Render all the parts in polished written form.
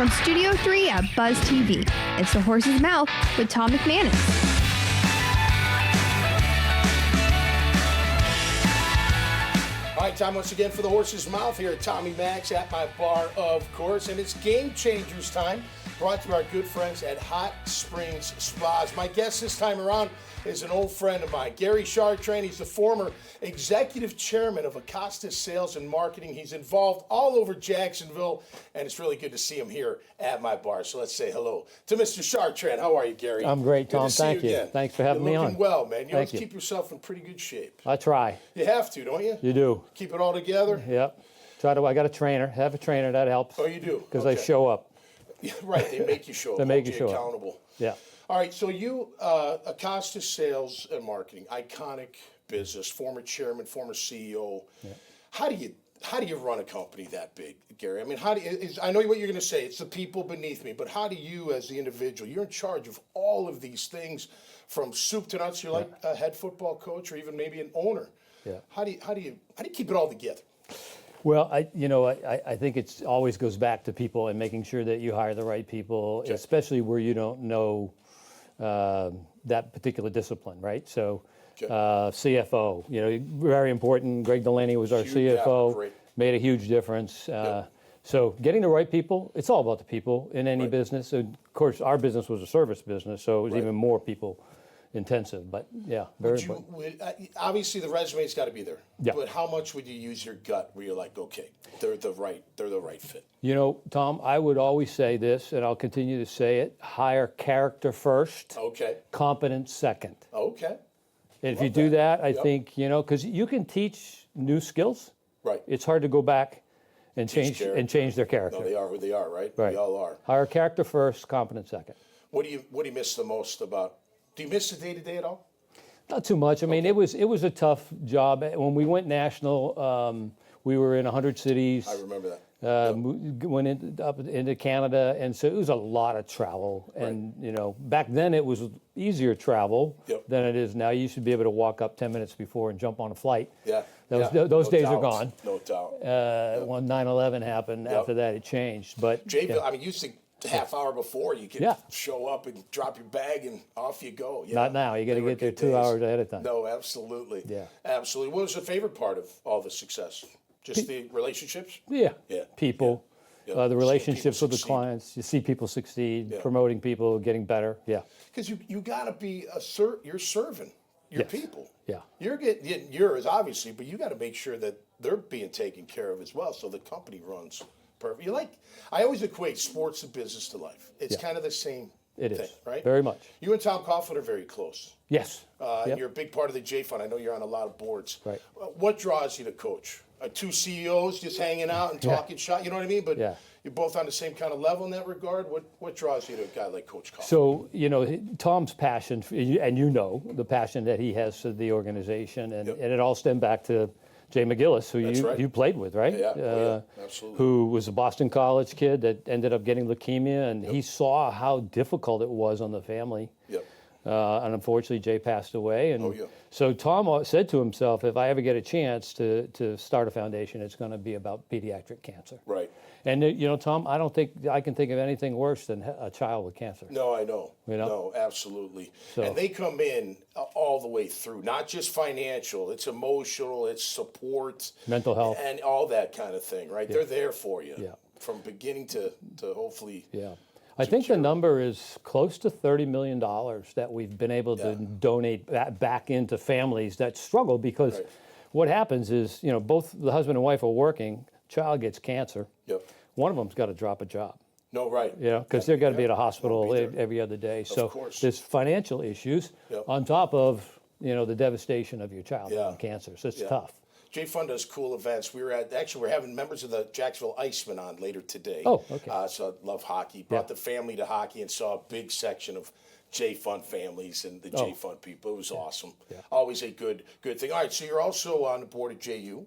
From Studio 3 at Buzz TV, it's The Horse's Mouth with Tom McManus. All right, time once again for The Horse's Mouth here at Tommy Max at my bar, of course. And it's Game Changers time, brought to you by our good friends at Hot Springs Spas. My guest this time around is an old friend of mine, Gary Chartrand. He's the former executive chairman of Acosta Sales and Marketing. He's involved all over Jacksonville, and it's really good to see him here at my bar. So let's say hello to Mr. Chartrand. How are you, Gary? I'm great, Tom. Thank you. Again. Thanks for having me on. You're looking well, man. You always Thank you. keep yourself in pretty good shape. I try. You have to, don't you? You do. Keep it all together? Yep. I got a trainer. Have a trainer. That helps. Oh, you do? Because Okay. they show up. Yeah, right, they make you show up. They make hold you show up. accountable. Yeah. All right, so you, Acosta Sales and Marketing, iconic business, former chairman, former CEO. Yeah. How do you run a company that big, Gary? I mean, I know what you're going to say. It's the people beneath me, but how do you, as the individual, you're in charge of all of these things, from soup to nuts. You're like a head football coach, or even maybe an owner. Yeah. How do you keep it all together? Well, I think it always goes back to people and making sure that you hire the right people, Okay. especially where you don't know that particular discipline, right? So, Okay. CFO, very important. Greg Delaney was our Huge, yeah, CFO, great. made a huge difference. So getting the right people, it's all about the people in any Right. business. And of course, our business was a service business, so it was Right. even more people intensive. But yeah, very important. Obviously, the resume's got to be there. Yeah. But how much would you use your gut where you're like, okay, they're the right fit? Tom, I would always say this, and I'll continue to say it: hire character first, Okay. competence second. Okay. And if Love you do that. that, I Yep. think because you can teach new skills. Right. It's hard to go back and Teach change their character. No, they are who they are, right? Right. We all are. Hire character first, competence second. What do you miss the most about? Do you miss the day-to-day at all? Not too much. I mean, it was a tough job. When we went national, we were in 100 cities. I remember that. Went up into Canada, and so it was a lot of travel. And back then it was easier travel Yep. than it is now. You should be able to walk up 10 minutes before and jump on a flight. Yeah. Those No days are doubt. gone. No doubt. When 9/11 happened, after that it changed. But Jayville, I mean, you think half hour before you could Yeah. show up and drop your bag and off you go. Yeah. not now. You got to They were get there good 2 days. hours ahead of time. No, absolutely. Yeah. Absolutely. What was the favorite part of all the success? Just the relationships? Yeah. Yeah. People. Yeah. The Seeing relationships people with the succeed. clients. You see people succeed, Yeah. promoting people, getting better. Yeah. Because you got to be you're serving your Yes. people. Yeah. You're getting yours, obviously, but you got to make sure that they're being taken care of as well, so the company runs perfect. I always equate sports and business to life. It's kind of the same It thing, is. right? Very much. You and Tom Coughlin are very close. Yes. Yep. You're a big part of the J Fund. I know you're on a lot of boards. Right. What draws you to coach? Two CEOs just hanging out and talking shop. You know what I mean? But Yeah. you're both on the same kind of level in that regard. What draws you to a guy like Coach Coughlin? So, Tom's passion, and the passion that he has for the organization, and it all stemmed back to Jay McGillis, who That's right. you played with, right? Yeah. Absolutely. Who was a Boston College kid that ended up getting leukemia, and he saw how difficult it was on the family. Yep. And unfortunately, Jay passed away. And yeah. so Tom said to himself, if I ever get a chance to start a foundation, it's going to be about pediatric cancer. Right. And, Tom, I don't think I can think of anything worse than a child with cancer. No, I know. You know? No, absolutely. So- And they come in all the way through, not just financial. It's emotional, it's support. Mental health. And all that kind of thing, right? They're there for you. Yeah. From beginning to hopefully. Yeah. I think the number is close to $30 million that we've been able to donate back into families that struggle because Right. what happens is, both the husband and wife are working, child gets cancer. Yep. One of them's got to drop a job. No, right. Because they're going to be at a hospital Be there. every other day. So course. there's financial issues Yep. on top of, the devastation of your child having cancer. So it's tough. J Fund does cool events. We're having members of the Jacksonville Icemen on later today. Oh, okay. So I love hockey. Brought the family to hockey and saw a big section of J Fund families and the J Fund people. It was awesome. Yeah. Always a good thing. All right, so you're also on the board of JU.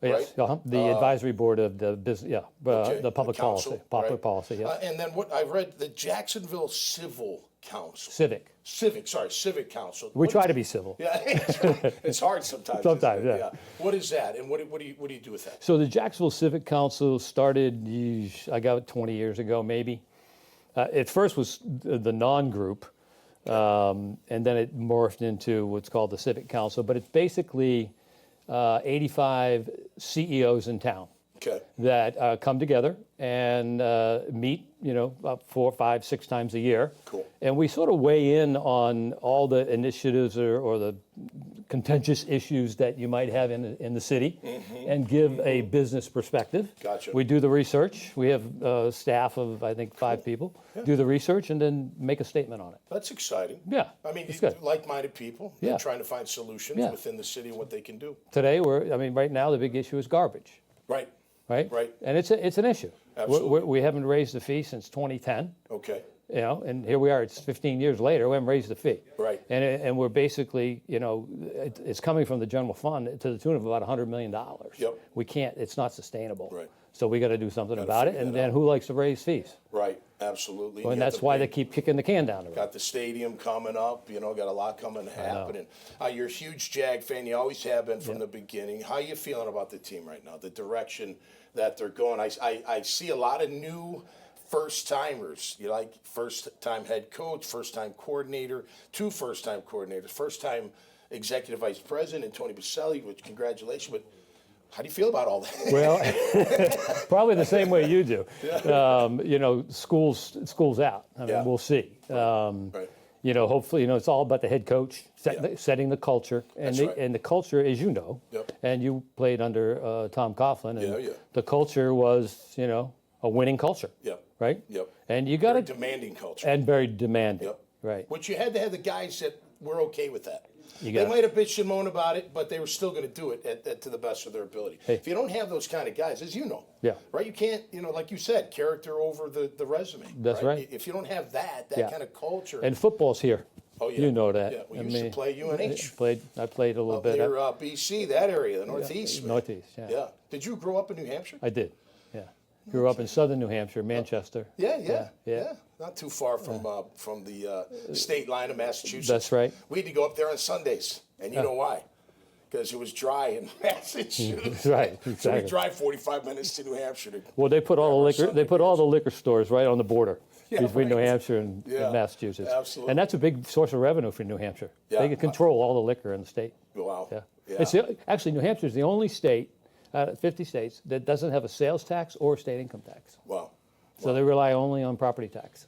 Yes, right? the advisory board of the business, Okay, the public council, policy, right? yeah. And then what I read, the Jacksonville Civil Council. Civic Council. We try to be civil. Yeah, it's hard sometimes. Sometimes, isn't it? yeah. What is that, and what do you do with that? So the Jacksonville Civic Council started, I got it 20 years ago, maybe. It first was the non-group, and then it morphed into what's called the Civic Council. But it's basically 85 CEOs in town that come together and meet, about 4, 5, 6 times a year. Cool. And we sort of weigh in on all the initiatives or the contentious issues that you might have in the city and give a business perspective. Gotcha. We do the research. We have a staff of, I think, 5 people. Do the research and then make a statement on it. That's exciting. Yeah, I mean, it's good. like-minded people. Yeah. They're trying to find solutions within the city and what they can do. Today, right now the big issue is garbage. Right. Right? Right. And it's an issue. Absolutely. We haven't raised the fee since 2010. Okay. And here we are, it's 15 years later, we haven't raised the fee. Right. And we're basically, it's coming from the general fund to the tune of about $100 million. Yep. We can't, it's not sustainable. Right. So we got to do something about it. And then who likes to raise fees? Right, absolutely. And that's why they keep kicking the can down the road. Got the stadium coming up, got a lot coming happening. You're a huge Jag fan, you always have been from the beginning. How are you feeling about the team right now, the direction that they're going? I see a lot of new first-timers. You like first-time head coach, first-time coordinator, 2 first-time coordinators, first-time executive vice president, Tony Baselli, which congratulations. But how do you feel about all that? Well, probably the same way you do. School's out. I mean, we'll see. Right. Hopefully, it's all about the head coach setting the culture, and the culture, as you know, and you played under Tom Coughlin, and the culture was, a winning culture. Right. Yep. And you got to demanding culture. And very demanding. Right. Which you had to have the guys that were okay with that. They might have bitched and moaned about it, but they were still going to do it to the best of their ability. Hey. If you don't have those kind of guys, as you know, right, you can't, like you said, character over the resume. That's right. If you don't have that kind of culture. And football's here. Oh, yeah. You know that. Yeah, we used to play UNH. I played a little bit. Near BC, that area, the Northeast. Yeah. Northeast, Yeah. Did you grow up in New Hampshire? I did, yeah. Grew up in southern New Hampshire, Manchester. Yeah. Not too far from the state line of Massachusetts. That's right. We had to go up there on Sundays, and you know why? Because it was dry in Massachusetts. Right, exactly. So we drive 45 minutes to New Hampshire. Well, they put all the liquor. They put all the liquor stores right on the border between New right. Hampshire and Massachusetts. Absolutely. And that's a big source of revenue for New Hampshire. Yeah. They can control all the liquor in the state. Wow. Yeah. Yeah. Actually, New Hampshire is the only state out of 50 states that doesn't have a sales tax or state income tax. Wow. So they rely only on property tax.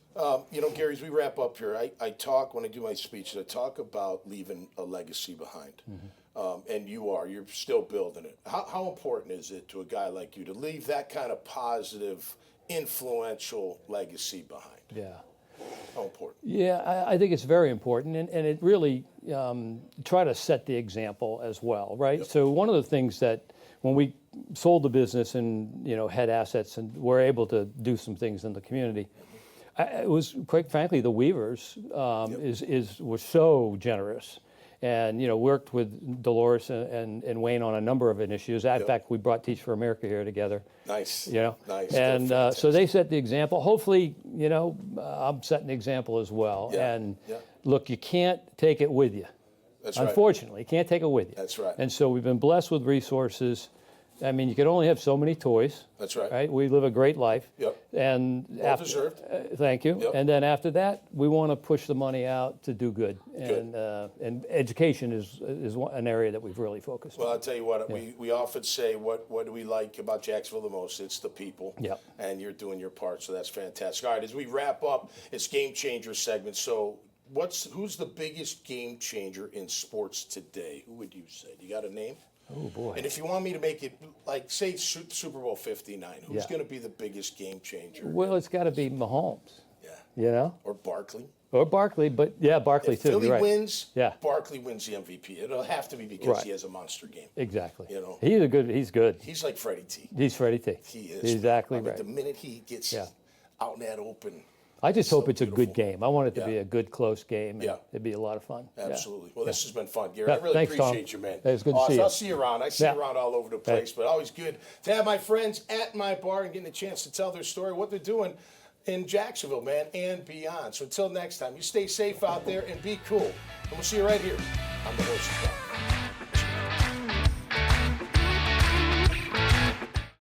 Gary, as we wrap up here, I talk, when I do my speeches, I talk about leaving a legacy behind. And you're still building it. How important is it to a guy like you to leave that kind of positive, influential legacy behind? Yeah. How important? Yeah, I think it's very important, and it really try to set the example as well, right? Yep. So one of the things that when we sold the business and had assets and were able to do some things in the community, it was quite frankly the Weavers were so generous, and worked with Dolores and Wayne on a number of initiatives. In fact, we brought Teach for America here together. Nice. Nice. And so they set the example. Hopefully, I'm setting the example as well. Yeah. And look, you can't take it with you. That's right. Unfortunately, you can't take it with you. That's right. And so we've been blessed with resources. I mean, you can only have so many toys. That's right. Right? We live a great life. Yep. And Well deserved. Thank you. Yep. And then after that, we want to push the money out to do good. And education is an area that we've really focused Well, on. I'll tell you what, we often say, what do we like about Jacksonville the most? It's the people. Yep. And you're doing your part, so that's fantastic. All right, as we wrap up, it's Game Changer segment. So who's the biggest game changer in sports today? Who would you say? Do you got a name? Oh, boy. And if you want me to make it, like, say Super Bowl 59, who's going to be the biggest game changer? Well, it's got to be Mahomes. Yeah. Or Barkley. Or Barkley, but Barkley if too. Philly You're right. wins, Yeah. Barkley wins the MVP. It'll have to be because he has a monster game. Exactly. He's good. He's like Freddie T. He's Freddie T. He is. Exactly right. right. The minute he gets out in that open. I just hope it's beautiful. a good game. I want it to be a good, close game. And it'd be a lot of fun. Absolutely. Well, this has been fun, Gary. I really Thanks, appreciate Tom. you, man. Hey, it's good to see you. I'll see you around. I see you around all over the place, but always good to have my friends at my bar and getting a chance to tell their story, what they're doing in Jacksonville, man, and beyond. So until next time, you stay safe out there and be cool. And we'll see you right here on the Horses Mouth.